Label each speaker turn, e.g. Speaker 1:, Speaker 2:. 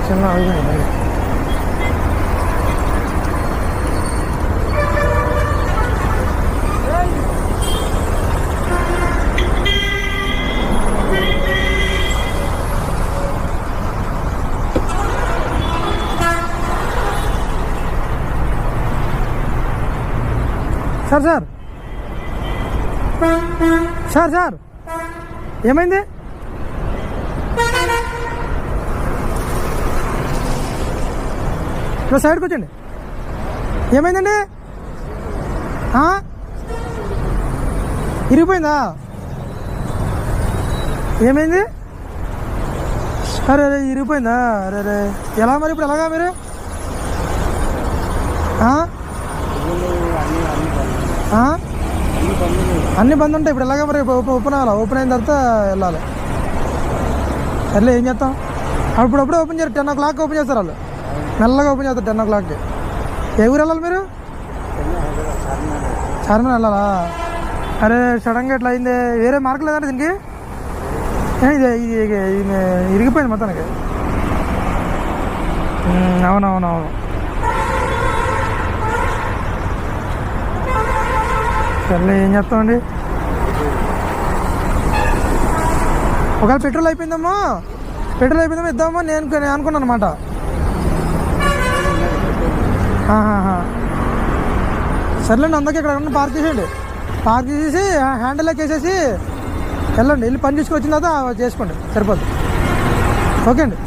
Speaker 1: చిన్న ఆగిపోయింది. Sir sir sir sir ఏమైంది? ఇప్పుడు సైడ్కి వచ్చండి. ఏమైందండి? ఇరిగిపోయిందా? ఏమైంది? అరే అరే ఇరిగిపోయిందా? అరే అరే ఎలా మరి ఇప్పుడు ఎలాగా మీరు? అన్ని బంద్ ఉంటాయి ఇప్పుడు ఎలాగా మరి? ఓపెన్ అవ్వాలి. ఓపెన్ అయిన తర్వాత వెళ్ళాలి. సర్లే ఏం చేస్తాం? అప్పుడప్పుడే ఓపెన్ చేయరు. 10 o'clock ఓపెన్ చేస్తారు వాళ్ళు. మెల్లగా ఓపెన్ చేస్తారు 10 o'clockకి. ఏ ఊరు వెళ్ళాలి మీరు? చార్మినార్ వెళ్ళాలా? అరే సడన్గా ఎట్లా అయింది? వేరే మార్క్ లేదంటే దీనికి? ఇది ఇరిగిపోయింది మొత్తానికి. అవునవునవును. సర్లే ఏం చేస్తామండి? ఒకవేళ పెట్రోల్ అయిపోయిందమ్మో ఇద్దామో నేను అనుకున్నాను అనమాట. సర్లేండి, అందుకే ఇక్కడ పార్క్ చేసేయండి. పార్క్ చేసేసి హ్యాండిల్లోకి వేసేసి వెళ్ళండి. వెళ్ళి పని తీసుకొచ్చిన తర్వాత చేసుకోండి, సరిపోద్ది. ఓకే అండి.